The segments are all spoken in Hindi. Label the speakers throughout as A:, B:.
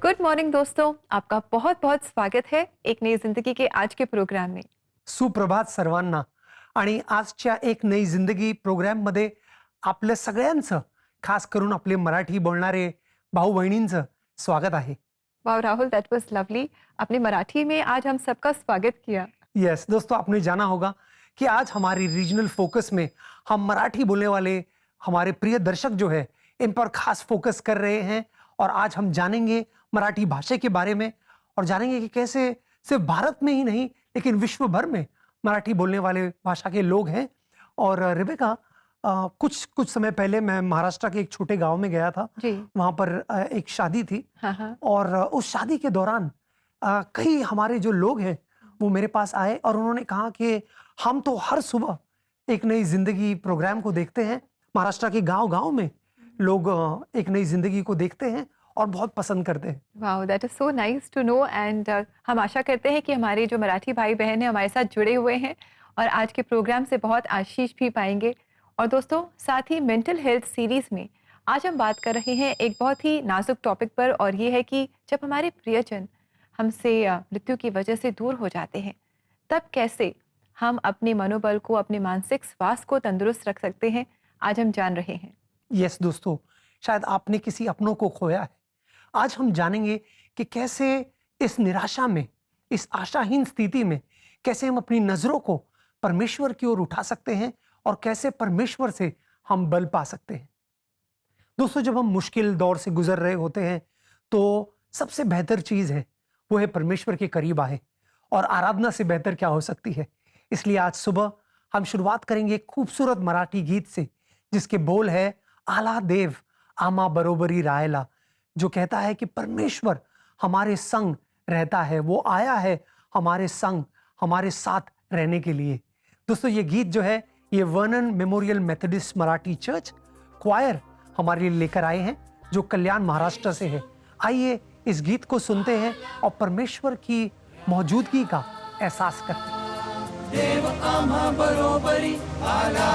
A: गुड मॉर्निंग दोस्तों, आपका बहुत बहुत स्वागत है एक नई जिंदगी के आज के प्रोग्राम में।
B: सुप्रभात सर्वांना. आणि आजच्या एक नई जिंदगी प्रोग्राममध्ये आपल्या सगळ्यांचं, खास करून आपले मराठी बोलणारे भाऊ बहिणींचं स्वागत आहे.
A: वाह राहुल, दैट वाज लवली। अपनी मराठी में आज हम सबका स्वागत किया।
B: यस दोस्तों, आपने जाना होगा कि आज हमारी रीजनल फोकस में हम मराठी बोलने वाले हमारे प्रिय दर्शक जो है इन पर खास फोकस कर रहे हैं. और आज हम जानेंगे मराठी भाषा के बारे में और जानेंगे कि कैसे सिर्फ भारत में ही नहीं लेकिन विश्व भर में मराठी बोलने वाले भाषा के लोग हैं. और रिबेका, कुछ कुछ समय पहले मैं महाराष्ट्र के एक छोटे गांव में गया था.
A: जी।
B: वहां पर एक शादी थी.
A: हाँ हाँ।
B: और उस शादी के दौरान कई हमारे जो लोग हैं वो मेरे पास आए और उन्होंने कहा कि हम तो हर सुबह एक नई जिंदगी प्रोग्राम को देखते हैं. महाराष्ट्र के गांव गांव में लोग एक नई जिंदगी को देखते हैं और बहुत पसंद करते हैं.
A: वाह, that is so nice to know. And हम आशा करते हैं कि हमारे जो मराठी भाई बहन हैं हमारे साथ जुड़े हुए हैं और आज के प्रोग्राम से बहुत आशीष भी पाएंगे। और दोस्तों, साथ ही मेंटल हेल्थ सीरीज में आज हम बात कर रहे हैं एक बहुत ही नाजुक टॉपिक पर, और ये है कि जब हमारे प्रियजन हमसे मृत्यु की वजह से दूर हो जाते हैं तब कैसे हम अपने मनोबल को, अपने मानसिक स्वास्थ्य को तंदुरुस्त रख सकते हैं, आज हम जान रहे हैं।
B: यस दोस्तों, शायद आपने किसी अपनों को खोया है. आज हम जानेंगे कि कैसे इस निराशा में, इस आशाहीन स्थिति में कैसे हम अपनी नजरों को परमेश्वर की ओर उठा सकते हैं और कैसे परमेश्वर से हम बल पा सकते हैं. दोस्तों, जब हम मुश्किल दौर से गुजर रहे होते हैं तो सबसे बेहतर चीज है वो है परमेश्वर के करीब आए. और आराधना से बेहतर क्या हो सकती है. इसलिए आज सुबह हम शुरुआत करेंगे एक खूबसूरत मराठी गीत से जिसके बोल है आला देव आमा बरोबरी रायला, जो कहता है कि परमेश्वर हमारे संग रहता है, वो आया है हमारे संग, हमारे साथ रहने के लिए. दोस्तों, ये गीत जो है ये Vernon memorial Methodist Marathi church choir हमारे लिए लेकर आए हैं जो कल्याण महाराष्ट्र से है. आइए इस गीत को सुनते हैं और परमेश्वर की मौजूदगी का एहसास करते हैं.
C: देव आम्हा बरोबरी आला.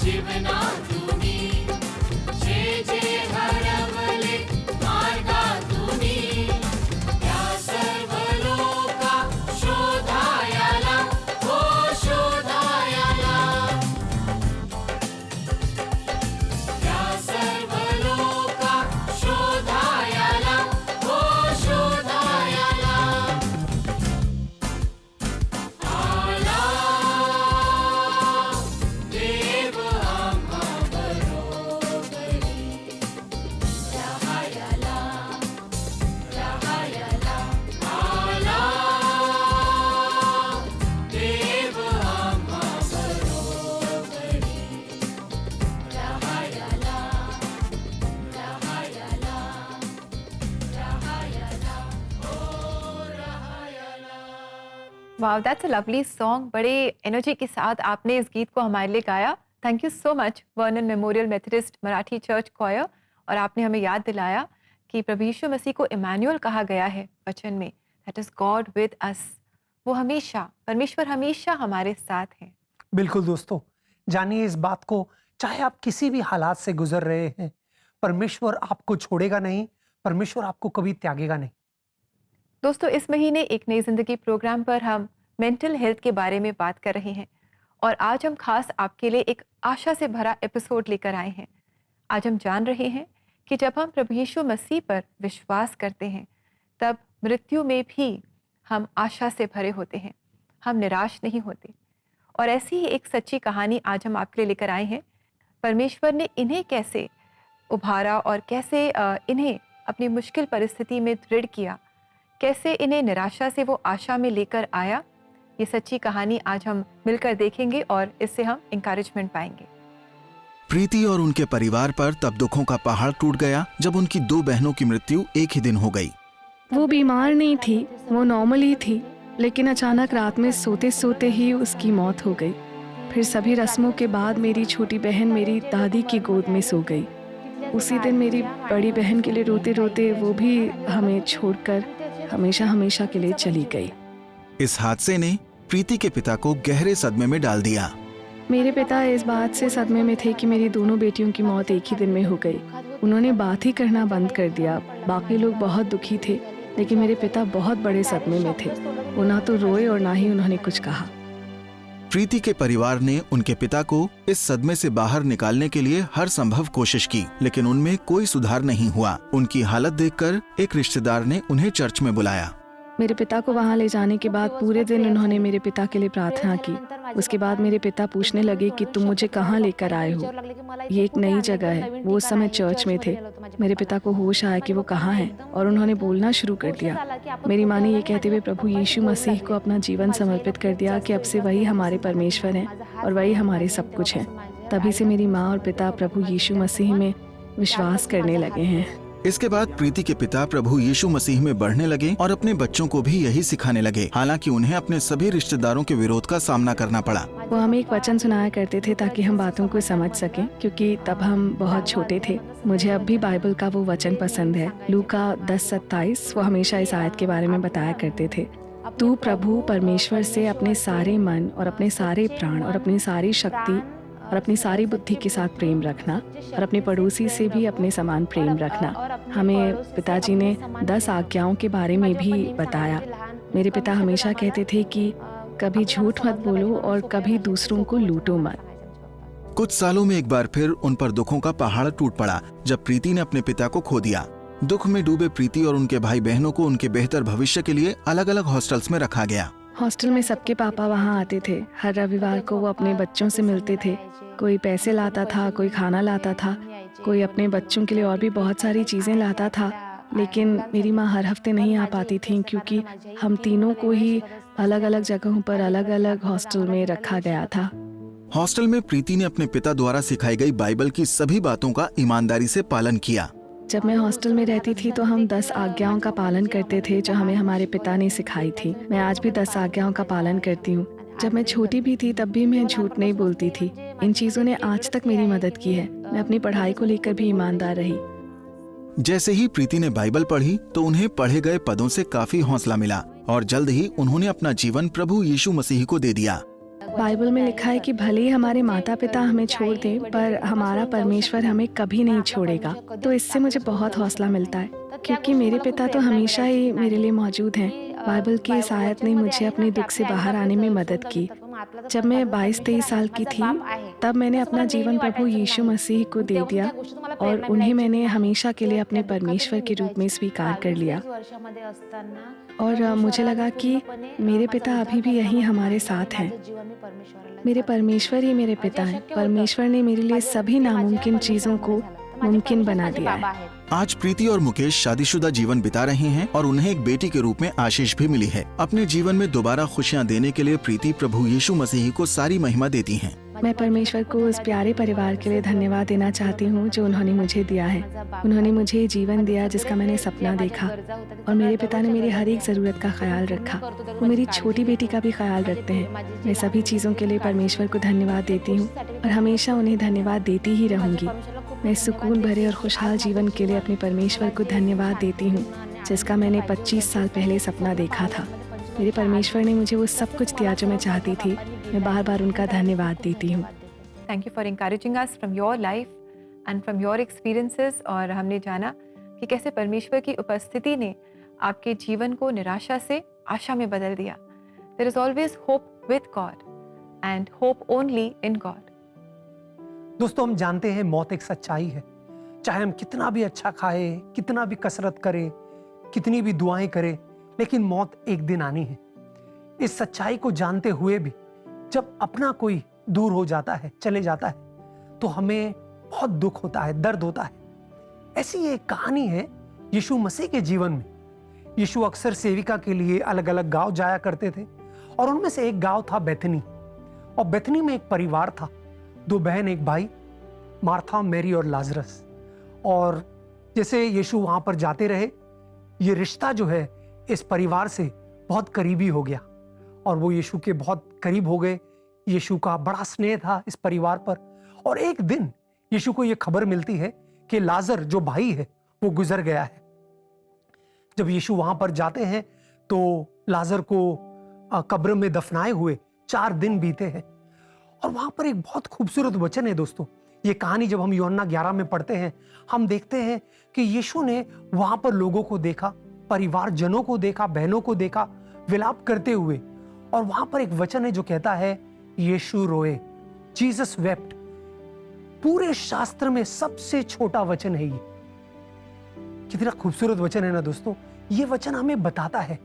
C: शिवना तुम्ही जे जे हरवले मार्गा तुम्ही त्या सर्व लोका शोधायाला हो शोधायाला त्या सर्व लोका शोधायाला हो शोधायाला आला देव आम्हा बरोबरी रहायाला रहायाला आला देव आम्हा बरोबरी रहायाला रहायाला रहायाला ओ रहायाला।
A: Wow, that's a lovely song. बड़े एनर्जी के साथ आपने इस गीत को हमारे लिए गाया। Thank you so much Vernon memorial Methodist Marathi church choir. और आपने हमें याद दिलाया कि प्रभु यीशु मसीह को इमैनुअल कहा गया है वचन में, that is God with us. वो हमेशा, परमेश्वर हमेशा हमारे साथ है।
B: बिल्कुल दोस्तों, जानिए इस बात को, चाहे आप किसी भी हालात से गुजर रहे हैं, परमेश्वर आपको छोड़ेगा नहीं, परमेश्वर आपको कभी त्यागेगा नहीं।
A: दोस्तों, इस महीने एक नई जिंदगी प्रोग्राम पर हम मेंटल हेल्थ के बारे में बात कर रहे हैं और आज हम खास आपके लिए एक आशा से भरा एपिसोड लेकर आए हैं। आज हम जान रहे हैं कि जब हम प्रभु यीशु मसीह पर विश्वास करते हैं तब मृत्यु में भी हम आशा से भरे होते हैं, हम निराश नहीं होते। और ऐसी ही एक सच्ची कहानी आज हम आपके लिए लेकर आए हैं। परमेश्वर ने इन्हें कैसे उभारा और कैसे इन्हें अपनी मुश्किल परिस्थिति में दृढ़ किया, कैसे इन्हें निराशा से वो आशा में लेकर आया, ये सच्ची कहानी आज हम मिलकर देखेंगे और इससे हम इंकरेजमेंट पाएंगे।
D: प्रीति और उनके परिवार पर तब दुखों का पहाड़ टूट गया जब उनकी 2 बहनों की मृत्यु एक ही दिन हो गई।
E: वो बीमार नहीं थी, वो नॉर्मल ही थी, लेकिन अचानक रात में सोते सोते ही उसकी मौत हो गई। फिर सभी रस्मों के बाद मेरी छोटी बहन मेरी दादी की गोद में सो गई। उसी दिन मेरी बड़ी बहन के लिए रोते रोते वो भी हमें छोड़कर हमेशा हमेशा के लिए चली गई।
D: इस हादसे ने प्रीति के पिता को गहरे सदमे में डाल दिया।
E: मेरे पिता इस बात से सदमे में थे कि मेरी दोनों बेटियों की मौत एक ही दिन में हो गई। उन्होंने बात ही करना बंद कर दिया। बाकी लोग बहुत दुखी थे, लेकिन मेरे पिता बहुत बड़े सदमे में थे। वो ना तो रोए और ना ही उन्होंने कुछ कहा।
D: प्रीति के परिवार ने उनके पिता को इस सदमे से बाहर निकालने के लिए हर संभव कोशिश की, लेकिन उनमें कोई सुधार नहीं हुआ। उनकी हालत देखकर एक रिश्तेदार ने उन्हें चर्च में बुलाया।
E: मेरे पिता को वहाँ ले जाने के बाद पूरे दिन उन्होंने मेरे पिता के लिए प्रार्थना की। उसके बाद मेरे पिता पूछने लगे कि तुम मुझे कहाँ लेकर आए हो, ये एक नई जगह है। वो उस समय चर्च में थे। मेरे पिता को होश आया कि वो कहाँ हैं और उन्होंने बोलना शुरू कर दिया। मेरी माँ ने ये कहते हुए प्रभु यीशु मसीह को अपना जीवन समर्पित कर दिया कि अब से वही हमारे परमेश्वर हैं और वही हमारे सब कुछ हैं। तभी से मेरी माँ और पिता प्रभु यीशु मसीह में विश्वास करने लगे हैं।
D: इसके बाद प्रीति के पिता प्रभु यीशु मसीह में बढ़ने लगे और अपने बच्चों को भी यही सिखाने लगे। हालांकि उन्हें अपने सभी रिश्तेदारों के विरोध का सामना करना पड़ा।
E: वो हमें एक वचन सुनाया करते थे ताकि हम बातों को समझ सकें, क्योंकि तब हम बहुत छोटे थे। मुझे अब भी बाइबल का वो वचन पसंद है, लूका 10:27। वो हमेशा इस आयत के बारे में बताया करते थे, तू प्रभु परमेश्वर से अपने सारे मन और अपने सारे प्राण और अपनी सारी शक्ति और अपनी सारी बुद्धि के साथ प्रेम रखना और अपने पड़ोसी से भी अपने समान प्रेम रखना। हमें पिताजी ने 10 आज्ञाओं के बारे में भी बताया। मेरे पिता हमेशा कहते थे कि कभी झूठ मत बोलो और कभी दूसरों को लूटो मत।
D: कुछ सालों में एक बार फिर उन पर दुखों का पहाड़ टूट पड़ा जब प्रीति ने अपने पिता को खो दिया। दुख में डूबे प्रीति और उनके भाई बहनों को उनके बेहतर भविष्य के लिए अलग अलग हॉस्टल्स में रखा गया।
E: हॉस्टल में सबके पापा वहाँ आते थे। हर रविवार को वो अपने बच्चों से मिलते थे। कोई पैसे लाता था, कोई खाना लाता था, कोई अपने बच्चों के लिए और भी बहुत सारी चीज़ें लाता था। लेकिन मेरी माँ हर हफ्ते नहीं आ पाती थी, क्योंकि हम तीनों को ही अलग अलग जगहों पर अलग अलग हॉस्टल में रखा गया था।
D: हॉस्टल में प्रीति ने अपने पिता द्वारा सिखाई गई बाइबल की सभी बातों का ईमानदारी से पालन किया।
E: जब मैं हॉस्टल में रहती थी तो हम 10 आज्ञाओं का पालन करते थे जो हमें हमारे पिता ने सिखाई थी। मैं आज भी 10 आज्ञाओं का पालन करती हूँ। जब मैं छोटी भी थी तब भी मैं झूठ नहीं बोलती थी। इन चीजों ने आज तक मेरी मदद की है। मैं अपनी पढ़ाई को लेकर भी ईमानदार रही।
D: जैसे ही प्रीति ने बाइबल पढ़ी तो उन्हें पढ़े गए पदों से काफी हौसला मिला और जल्द ही उन्होंने अपना जीवन प्रभु यीशु मसीह को दे दिया।
E: बाइबल में लिखा है कि भले ही हमारे माता पिता हमें छोड़ दें, पर हमारा परमेश्वर हमें कभी नहीं छोड़ेगा। तो इससे मुझे बहुत हौसला मिलता है, क्योंकि मेरे पिता तो हमेशा ही मेरे लिए मौजूद हैं। बाइबल की इस आयत ने मुझे अपने दुख से बाहर आने में मदद की। जब मैं 22-23 साल की थी, तब मैंने अपना जीवन प्रभु यीशु मसीह को दे दिया और उन्हें मैंने हमेशा के लिए अपने परमेश्वर के रूप में स्वीकार कर लिया। और मुझे लगा कि मेरे पिता अभी भी यहीं हमारे साथ हैं। मेरे परमेश्वर ही मेरे पिता हैं। परमेश्वर ने मेरे लिए सभी नामुमकिन चीज़ों को मुमकिन बना दिया है।
D: आज प्रीति और मुकेश शादीशुदा जीवन बिता रहे हैं और उन्हें एक बेटी के रूप में आशीष भी मिली है। अपने जीवन में दोबारा खुशियां देने के लिए प्रीति प्रभु यीशु मसीह को सारी महिमा देती हैं।
E: मैं परमेश्वर को उस प्यारे परिवार के लिए धन्यवाद देना चाहती हूँ जो उन्होंने मुझे दिया है। उन्होंने मुझे जीवन दिया जिसका मैंने सपना देखा, और मेरे पिता ने मेरी हर एक ज़रूरत का ख्याल रखा। वो मेरी छोटी बेटी का भी ख्याल रखते हैं। मैं सभी चीज़ों के लिए परमेश्वर को धन्यवाद देती हूँ और हमेशा उन्हें धन्यवाद देती ही रहूँगी। मैं सुकून भरे और खुशहाल जीवन के लिए अपने परमेश्वर को धन्यवाद देती हूँ जिसका मैंने 25 साल पहले सपना देखा था। मेरे परमेश्वर ने मुझे वो सब कुछ दिया जो मैं चाहती थी। मैं बार बार उनका धन्यवाद देती हूँ।
A: Thank you for encouraging us from your life and from your experiences. और हमने जाना कि कैसे परमेश्वर की उपस्थिति ने आपके जीवन को निराशा से आशा में बदल दिया। There is always hope with God and hope only in God.
B: दोस्तों, हम जानते हैं मौत एक सच्चाई है। चाहे हम कितना भी अच्छा खाए, कितना भी कसरत करें, कितनी भी दुआएं करें, लेकिन मौत एक दिन आनी है। इस सच्चाई को जानते हुए भी जब अपना कोई दूर हो जाता है, चले जाता है, तो हमें बहुत दुख होता है, दर्द होता है। ऐसी एक कहानी है यीशु मसीह के जीवन में। यीशु अक्सर सेविका के लिए अलग अलग गांव जाया करते थे, और उनमें से एक गांव था बेथनी। और बेथनी में एक परिवार था, 2 बहन 1 भाई, मार्था, मैरी और लाजरस। और जैसे यीशु वहां पर जाते रहे, ये रिश्ता जो है इस परिवार से बहुत करीबी हो गया, और वो यीशु के बहुत करीब हो गए। यीशु का बड़ा स्नेह था इस परिवार पर। और एक दिन यीशु को ये खबर मिलती है कि लाजर जो भाई है वो गुजर गया है। जब यीशु वहां पर जाते हैं तो लाजर को कब्र में दफनाए हुए 4 दिन बीते हैं। और वहां पर एक बहुत खूबसूरत वचन है दोस्तों। ये कहानी जब हम यूहन्ना 11 में पढ़ते हैं, हम देखते हैं कि यीशु ने वहां पर लोगों को देखा, परिवारजनों को देखा, बहनों को देखा विलाप करते हुए। और वहां पर एक वचन है जो कहता है यीशु रोए, जीसस वेप्ट। पूरे शास्त्र में सबसे छोटा वचन है ये। कितना खूबसूरत वचन है ना दोस्तों। ये वचन हमें बताता है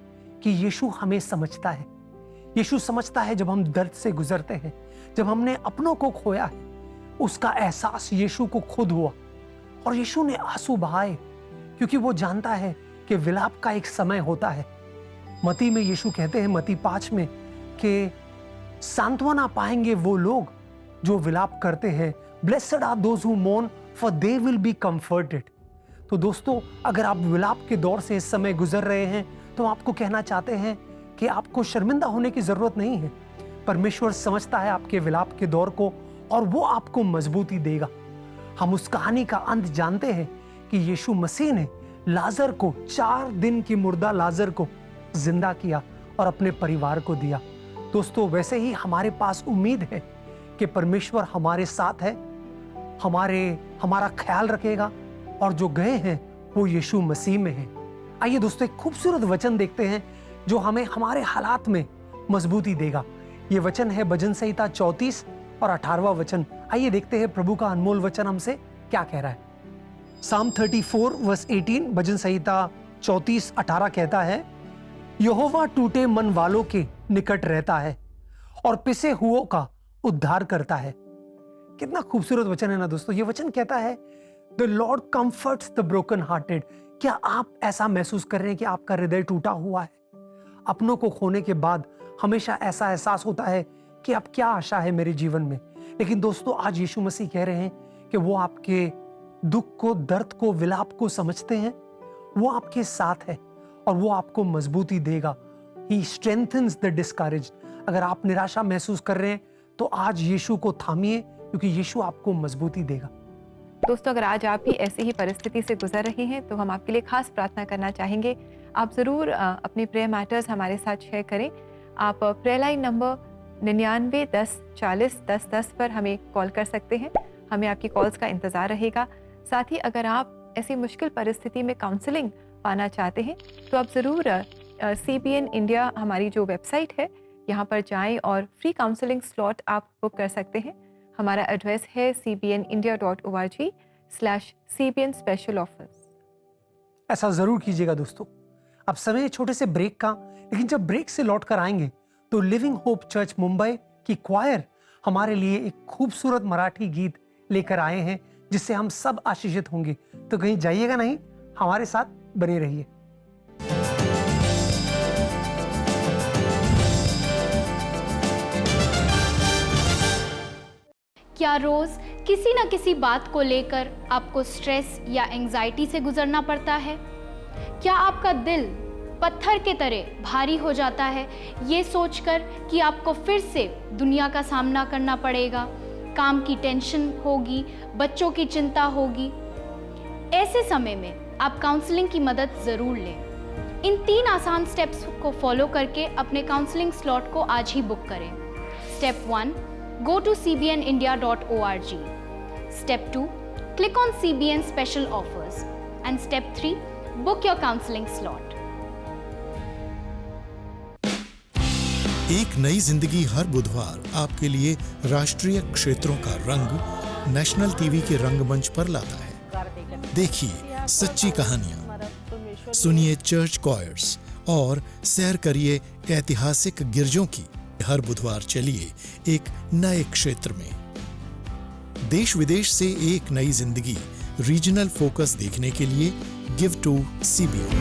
B: कि यीशु हमें समझता है। यीशु समझता है जब हम दर्द से गुजरते हैं, जब हमने अपनों को खोया है। उसका एहसास यीशु को खुद हुआ, और यीशु ने आंसू बहाए, क्योंकि वो जानता है कि विलाप का एक समय होता है। मती में यीशु कहते हैं, मती 5 में, कि सांत्वना पाएंगे वो लोग जो विलाप करते हैं। Blessed are those who mourn, for they will be comforted. तो दोस्तों, अगर आप विलाप के दौर से इस समय गुजर रहे हैं, तो आपको कहना चाहते हैं कि आपको शर्मिंदा होने की जरूरत नहीं है। परमेश्वर समझता है आपके विलाप के दौर को, और वो आपको मजबूती देगा। हम उस कहानी का अंत जानते हैं कि यीशु मसीह ने लाजर को, 4 दिन की मुर्दा लाजर को जिंदा किया और अपने परिवार को दिया। दोस्तों, वैसे ही हमारे पास उम्मीद है कि परमेश्वर हमारे साथ है, हमारा ख्याल रखेगा, और जो गए हैं वो यीशु मसीह में है। आइए दोस्तों, एक खूबसूरत वचन देखते हैं जो हमें हमारे हालात में मजबूती देगा। ये वचन है भजन संहिता 34 और 18वां वचन। आइए देखते हैं प्रभु का अनमोल वचन हमसे क्या कह रहा है। साम 34 वर्स 18, भजन संहिता 34:18 कहता है, यहोवा टूटे मन वालों के निकट रहता है और पिसे हुओं का उद्धार करता है। कितना खूबसूरत वचन है ना दोस्तों। ये वचन कहता है, the Lord comforts the broken hearted. क्या आप ऐसा महसूस कर रहे हैं कि आपका हृदय टूटा हुआ है? अपनों को खोने के बाद हमेशा ऐसा एहसास होता है कि अब क्या आशा है मेरे जीवन में। लेकिन दोस्तों, आज यीशु मसीह कह रहे हैं कि वो आपके दुख को, दर्द को, विलाप को समझते हैं। वो आपके साथ है और वो आपको मजबूती देगा। He strengthens the discouraged। अगर आप निराशा महसूस कर रहे हैं तो आज यीशु को थामिए, क्योंकि यीशु आपको मजबूती देगा।
A: दोस्तों, अगर आज आप भी ऐसी ही परिस्थिति से गुजर रहे हैं तो हम आपके लिए खास प्रार्थना करना चाहेंगे। आप ज़रूर अपने प्रेयर मैटर्स हमारे साथ शेयर करें। आप प्रेयर लाइन नंबर 9910401010 पर हमें कॉल कर सकते हैं। हमें आपकी कॉल्स का इंतज़ार रहेगा। साथ ही अगर आप ऐसी मुश्किल परिस्थिति में काउंसलिंग पाना चाहते हैं तो आप ज़रूर CBN इंडिया हमारी जो वेबसाइट है यहाँ पर जाएं और फ्री काउंसलिंग स्लॉट आप बुक कर सकते हैं। हमारा एड्रेस है cbnindia.org/CBN स्पेशल ऑफर्स।
B: ऐसा जरूर कीजिएगा दोस्तों। अब समय है छोटे से ब्रेक का, लेकिन जब ब्रेक से लौट कर आएंगे तो लिविंग होप चर्च मुंबई की क्वायर हमारे लिए एक खूबसूरत मराठी गीत लेकर आए हैं जिससे हम सब आशीषित होंगे। तो कहीं जाइएगा नहीं, हमारे साथ बने रहिए।
F: क्या रोज किसी न किसी बात को लेकर आपको स्ट्रेस या एंजाइटी से गुजरना पड़ता है? क्या आपका दिल पत्थर के तरह भारी हो जाता है ये सोचकर कि आपको फिर से दुनिया का सामना करना पड़ेगा, काम की टेंशन होगी, बच्चों की चिंता होगी? ऐसे समय में आप काउंसलिंग की मदद ज़रूर लें। इन 3 आसान स्टेप्स को फॉलो करके अपने काउंसलिंग स्लॉट को आज ही बुक करें। Step 1, go to cbnindia.org. Step 2, click on CBN special offers. And step 3, book your counseling slot.
G: एक नई जिंदगी हर बुधवार आपके लिए राष्ट्रीय क्षेत्रों का रंग नेशनल टीवी के रंगमंच पर लाता है। देखिए सच्ची कहानियां, सुनिए चर्च कॉयर्स और सैर करिए ऐतिहासिक गिरजों की। हर बुधवार चलिए एक नए क्षेत्र में। देश विदेश से एक नई जिंदगी रीजनल फोकस देखने के लिए give to CBN।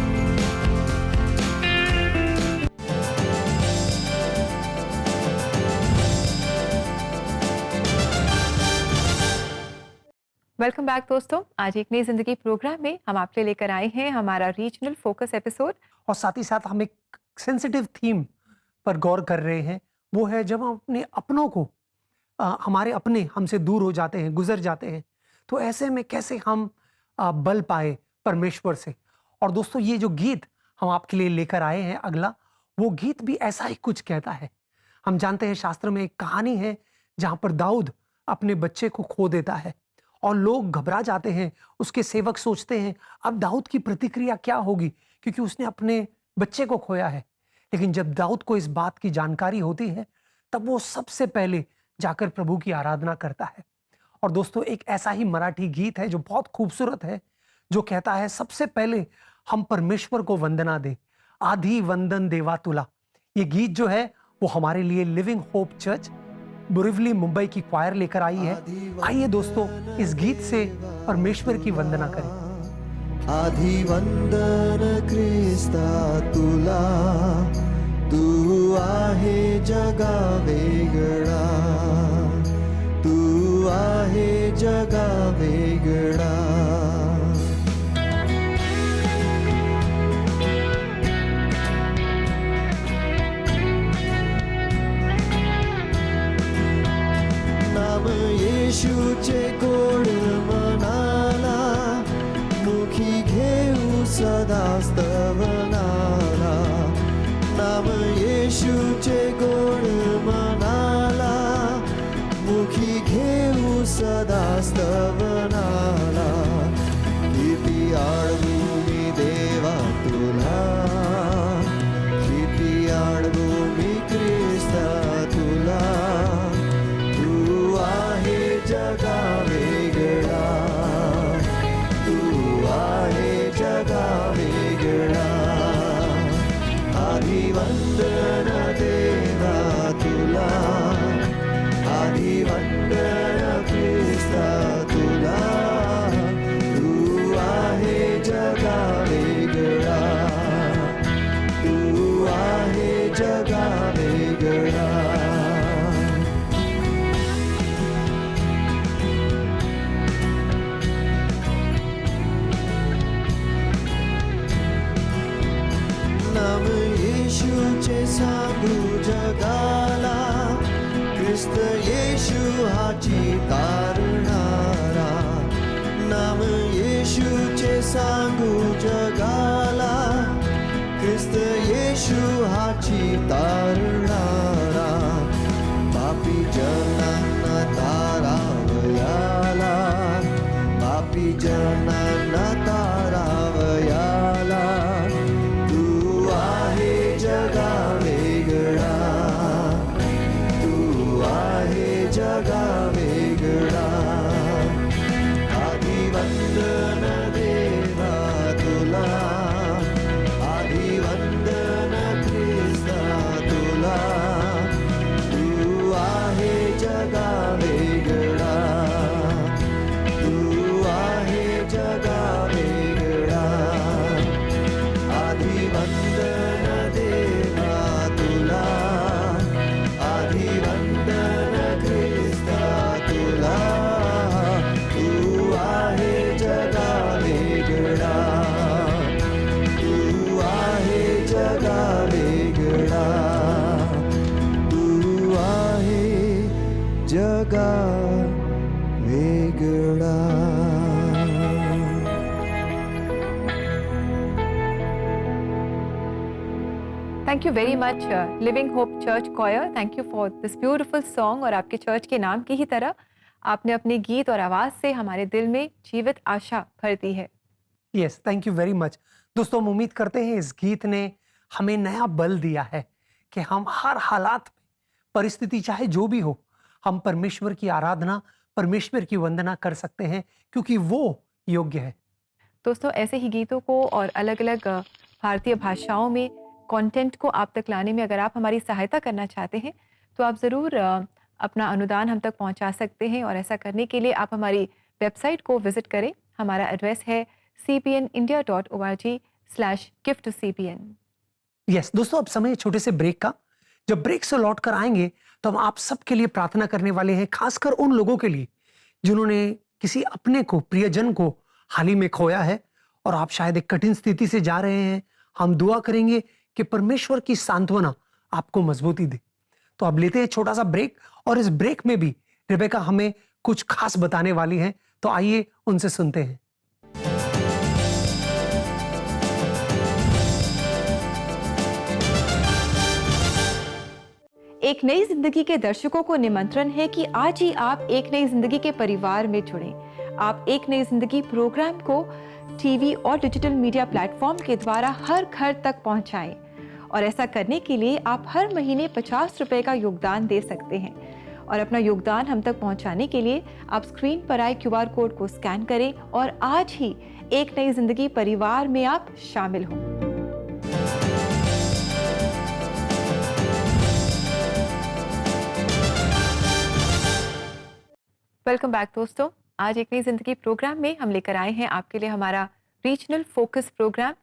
A: Welcome back दोस्तों। आज एक नई जिंदगी प्रोग्राम में हम आपके लिए लेकर आए हैं हमारा रीजनल फोकस एपिसोड।
B: और साथ ही साथ हम एक सेंसिटिव थीम पर गौर कर रहे हैं। वो है जब हम अपने अपनों को हमारे अपने हमसे दूर हो जाते हैं, गुजर जाते हैं, तो ऐसे में कैसे हम बल पाए परमेश्वर से। और दोस्तों ये जो गीत हम आपके लिए लेकर आए हैं अगला, वो गीत भी ऐसा ही कुछ कहता है। हम जानते हैं शास्त्र में एक कहानी है जहाँ पर दाऊद अपने बच्चे को खो देता है और लोग घबरा जाते हैं। उसके सेवक सोचते हैं अब दाऊद की प्रतिक्रिया क्या होगी, क्योंकि उसने अपने बच्चे को खोया है। लेकिन जब दाऊद को इस बात की जानकारी होती है तब वो सबसे पहले जाकर प्रभु की आराधना करता है। और दोस्तों एक ऐसा ही मराठी गीत है जो बहुत खूबसूरत है, जो कहता है सबसे पहले हम परमेश्वर को वंदना दें, आधी वंदन देवा तुला। ये गीत जो है वो हमारे लिए living hope church Borivali Mumbai की क्वायर लेकर आई है। आइए दोस्तों इस गीत से परमेश्वर की वंदना करें।
H: आधी वंदन ख्रिस्ता तुला, तू आहे जगा वेगळा, तू आहे जगा वेगळा। नाम येशूचे गोड मनाला, मुखी घेऊ सदा स्तवनाला। नाम येशूचे गोड मनाला, मुखी घेऊ सदा स्तवनाला। किती आळवू मी देवा तुला, किती आळवू मी ख्रिस्ता तुला। तू आहे जगा वेगळा, तू आहे जगा वेगळा। आधी वंदन देवा तुला, आधी वंदन ख्रिस्ता तुला। तू आहे जगा वेगळा, तू आहे जगा वेगळा। नाम येशूचे सांगू जगाला, ख्रिस्त येशू हाची तारणारा। नाम येशूचे सांगू जगाला, ख्रिस्त येशू हाची तारणारा। जगा वेगळा आधी वंदन देवा तुला आधी वंदन ख्रिस्ता तुला तू आहे जगा वेगळा तू आहे जगा वेगळा आधी वंदन देवा तुला आधी वंदन ख्रिस्ता तुला तू आहे जगा वेगळा तू आहे जगा वेगळा तू आहे जगा वेगळा
A: thank you very much living hope church coir. Thank you for this beautiful song. और आपके चर्च के नाम की ही तरह आपने अपने गीत और आवाज़ से हमारे दिल में जीवित आशा भर दी है।
B: Yes, thank you very much. दोस्तों, हम उम्मीद करते हैं इस गीत ने हमें नया बल दिया है कि हम हर हालात में, परिस्थिति चाहे जो भी हो, हम परमेश्वर की आराधना, परमेश्वर की वंदना कर सकते हैं क्योंकि वो योग्य है।
A: दोस्तों, ऐसे ही गीतों को और अलग अलग भारतीय भाषाओं में कंटेंट को आप तक लाने में अगर आप हमारी सहायता करना चाहते हैं तो आप ज़रूर अपना अनुदान हम तक पहुंचा सकते हैं। और ऐसा करने के लिए आप हमारी वेबसाइट को विज़िट करें। हमारा एड्रेस है cpnindia.org/give-to-cpn।
B: यस दोस्तों, अब समय है छोटे से ब्रेक का। जब ब्रेक से लौट कर आएंगे तो हम आप सबके लिए प्रार्थना करने वाले हैं, खासकर उन लोगों के लिए जिन्होंने किसी अपने को, प्रियजन को हाल ही में खोया है और आप शायद एक कठिन स्थिति से जा रहे हैं। हम दुआ करेंगे कि परमेश्वर की सांत्वना आपको मजबूती दे। तो अब लेते हैं छोटा सा ब्रेक और इस ब्रेक में भी रिबेका हमें कुछ खास बताने वाली हैं, तो आइए उनसे सुनते हैं।
A: एक नई जिंदगी के दर्शकों को निमंत्रण है कि आज ही आप एक नई जिंदगी के परिवार में जुड़ें। आप एक नई जिंदगी प्रोग्राम को टीवी और डिजिटल मीडिया प्लेटफॉर्म के द्वारा हर घर तक पहुंचाएं। और ऐसा करने के लिए आप हर महीने 50 रुपए का योगदान दे सकते हैं। और अपना योगदान हम तक पहुंचाने के लिए आप स्क्रीन पर आए QR कोड को स्कैन करें और आज ही एक नई जिंदगी परिवार में आप शामिल हों। वेलकम बैक दोस्तों। आज एक नई जिंदगी प्रोग्राम में हम लेकर आए हैं आपके लिए हमारा रीजनल फोकस प्रोग्राम।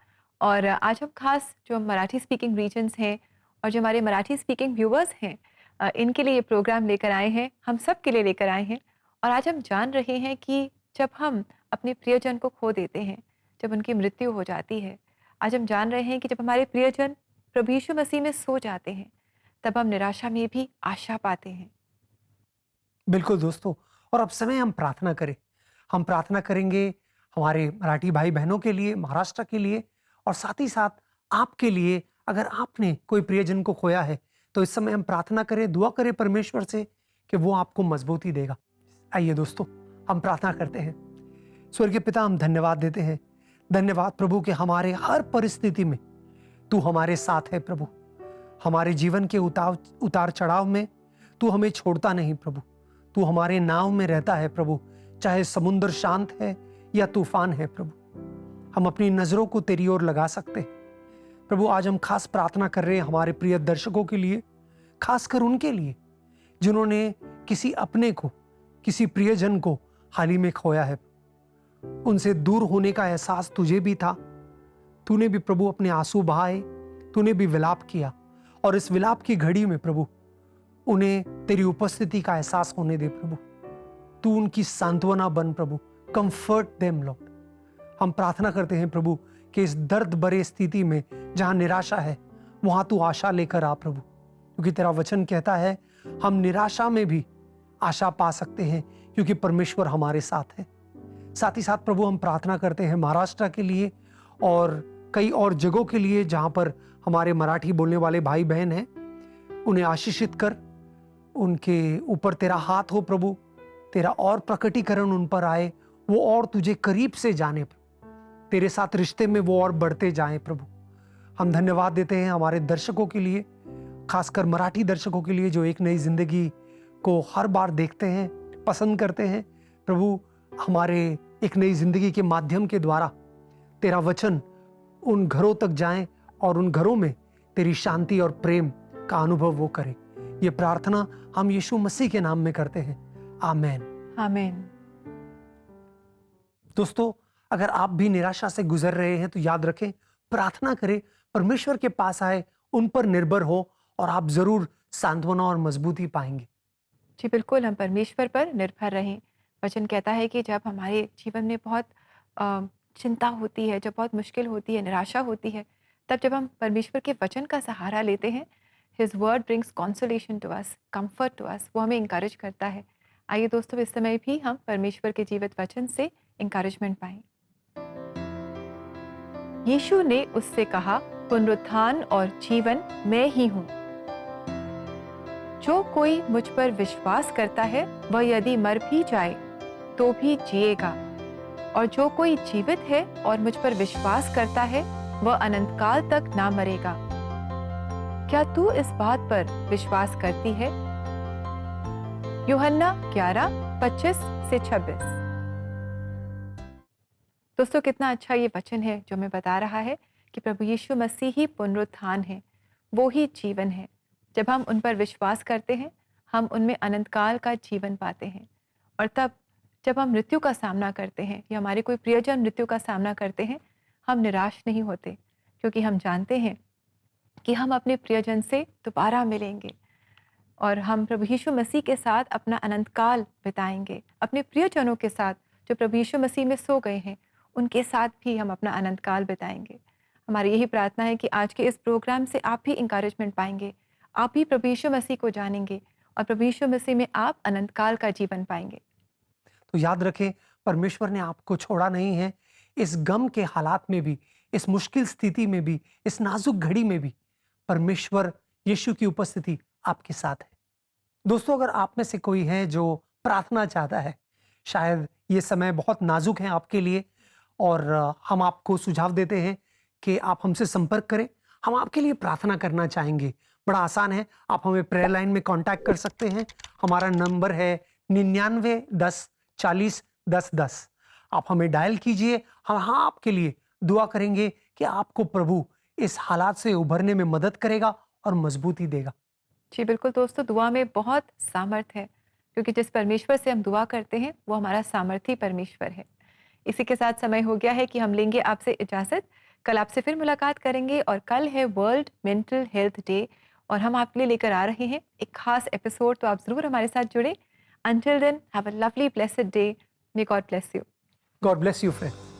A: और आज हम खास जो मराठी स्पीकिंग रीजन्स हैं और जो हमारे मराठी स्पीकिंग व्यूअर्स हैं, इनके लिए ये प्रोग्राम लेकर आए हैं, हम सब के लिए लेकर आए हैं। और आज हम जान रहे हैं कि जब हम अपने प्रियजन को खो देते हैं, जब उनकी मृत्यु हो जाती है, आज हम जान रहे हैं कि जब हमारे प्रियजन प्रभु यीशु मसीह में सो जाते हैं, तब हम निराशा में भी आशा पाते हैं।
B: बिल्कुल दोस्तों, और अब समय हम प्रार्थना करें। हम प्रार्थना करेंगे हमारे मराठी भाई बहनों के लिए, महाराष्ट्र के लिए और साथ ही साथ आपके लिए। अगर आपने कोई प्रियजन को खोया है तो इस समय हम प्रार्थना करें, दुआ करें परमेश्वर से कि वो आपको मजबूती देगा। आइए दोस्तों, हम प्रार्थना करते हैं। स्वर्गीय पिता, हम धन्यवाद देते हैं। धन्यवाद प्रभु कि हमारे हर परिस्थिति में तू हमारे साथ है प्रभु। हमारे जीवन के उतार चढ़ाव में तू हमें छोड़ता नहीं प्रभु। तू हमारे नाव में रहता है प्रभु, चाहे समुद्र शांत है या तूफान है प्रभु। हम अपनी नजरों को तेरी ओर लगा सकते हैं प्रभु। आज हम खास प्रार्थना कर रहे हैं हमारे प्रिय दर्शकों के लिए, खासकर उनके लिए जिन्होंने किसी अपने को, किसी प्रियजन को हाल ही में खोया है। उनसे दूर होने का एहसास तुझे भी था। तूने भी प्रभु अपने आंसू बहाए, तूने भी विलाप किया और इस विलाप की घड़ी में प्रभु उन्हें तेरी उपस्थिति का एहसास होने दे प्रभु। तू उनकी सांत्वना बन प्रभु, कंफर्ट देम लॉर्ड। हम प्रार्थना करते हैं प्रभु कि इस दर्द भरे स्थिति में जहां निराशा है वहां तू आशा लेकर आ प्रभु, क्योंकि तेरा वचन कहता है हम निराशा में भी आशा पा सकते हैं क्योंकि परमेश्वर हमारे साथ है। साथ ही साथ प्रभु हम प्रार्थना करते हैं महाराष्ट्र के लिए और कई और जगहों के लिए जहां पर हमारे मराठी बोलने वाले भाई बहन हैं। उन्हें आशीषित कर, उनके ऊपर तेरा हाथ हो प्रभु, तेरा और प्रकटीकरण उन पर आए, वो और तुझे करीब से जाने, तेरे साथ रिश्ते में वो और बढ़ते जाएं प्रभु। हम धन्यवाद देते हैं हमारे दर्शकों के लिए, खासकर मराठी दर्शकों के लिए जो एक नई जिंदगी को हर बार देखते हैं, पसंद करते हैं। प्रभु, हमारे एक नई जिंदगी के माध्यम के द्वारा तेरा वचन उन घरों तक जाए और उन घरों में तेरी शांति और प्रेम का अनुभव वो करे। ये प्रार्थना हम यीशु मसीह के नाम में करते हैं, आमेन।
A: आमीन।
B: दोस्तों, अगर आप भी निराशा से गुजर रहे हैं तो याद रखें, प्रार्थना करें, परमेश्वर के पास आए, उन पर निर्भर हो और आप जरूर सांत्वना और मजबूती पाएंगे।
A: जी बिल्कुल, हम परमेश्वर पर निर्भर रहें। वचन कहता है कि जब हमारे जीवन में बहुत चिंता होती है, जब बहुत मुश्किल होती है, निराशा होती है, तब जब हम परमेश्वर के वचन का सहारा लेते हैं, his word brings consolation to us, comfort to us, वो हमें इंकरेज करता है। आइए दोस्तों, इस समय भी हम परमेश्वर के जीवित वचन से इंकरेजमेंट पाएं। यीशु ने उससे कहा, पुनरुत्थान और जीवन मैं ही हूँ। जो कोई मुझ पर विश्वास करता है वह यदि मर भी जाए तो भी जिएगा, और जो कोई जीवित है और मुझ पर विश्वास करता है वह अनंत काल तक ना मरेगा। क्या तू इस बात पर विश्वास करती है? यूहन्ना 11:25-26। दोस्तों, कितना अच्छा ये वचन है जो हमें बता रहा है कि प्रभु यीशु मसीह ही पुनरुत्थान है, वो ही जीवन है। जब हम उन पर विश्वास करते हैं, हम उनमें अनंत काल का जीवन पाते हैं। और तब जब हम मृत्यु का सामना करते हैं या हमारे कोई प्रियजन मृत्यु का सामना करते हैं, हम निराश नहीं होते, क्योंकि हम जानते हैं कि हम अपने प्रियजन से दोबारा मिलेंगे और हम प्रभु यीशु मसीह के साथ अपना अनंत काल बिताएंगे। अपने प्रियजनों के साथ जो प्रभु यीशु मसीह में सो गए हैं, उनके साथ भी हम अपना अनंत काल बिताएंगे। हमारी यही प्रार्थना है कि आज के इस प्रोग्राम से आप भी इंकरेजमेंट पाएंगे, आप भी प्रभु यीशु मसीह को जानेंगे और प्रभु यीशु मसीह में आप अनंत काल का जीवन पाएंगे।
B: तो याद रखें, परमेश्वर ने आपको छोड़ा नहीं है। इस गम के हालात में भी, इस मुश्किल स्थिति में भी, इस नाजुक घड़ी में भी परमेश्वर यीशु की उपस्थिति आपके साथ है। दोस्तों, अगर आप में से कोई है जो प्रार्थना चाहता है, शायद ये समय बहुत नाजुक है आपके लिए, और हम आपको सुझाव देते हैं कि आप हमसे संपर्क करें, हम आपके लिए प्रार्थना करना चाहेंगे। बड़ा आसान है, आप हमें प्रेयर लाइन में कांटेक्ट कर सकते हैं। हमारा नंबर है 99 10 40 10 10। आप हमें डायल कीजिए, हम आपके लिए दुआ करेंगे कि आपको प्रभु इस हालात से उभरने में मदद करेगा और मजबूती देगा।
A: जी बिल्कुल दोस्तों, दुआ में बहुत सामर्थ है, क्योंकि जिस परमेश्वर से हम दुआ करते हैं वो हमारा सामर्थी परमेश्वर है। इसी के साथ समय हो गया है कि हम लेंगे आपसे इजाज़त। कल आपसे फिर मुलाकात करेंगे और कल है वर्ल्ड मेंटल हेल्थ डे और हम आपके लिए लेकर आ रहे हैं एक खास एपिसोड, तो आप ज़रूर हमारे साथ जुड़े। Until then, have a lovely blessed day. May God bless you.
B: God bless you, friend.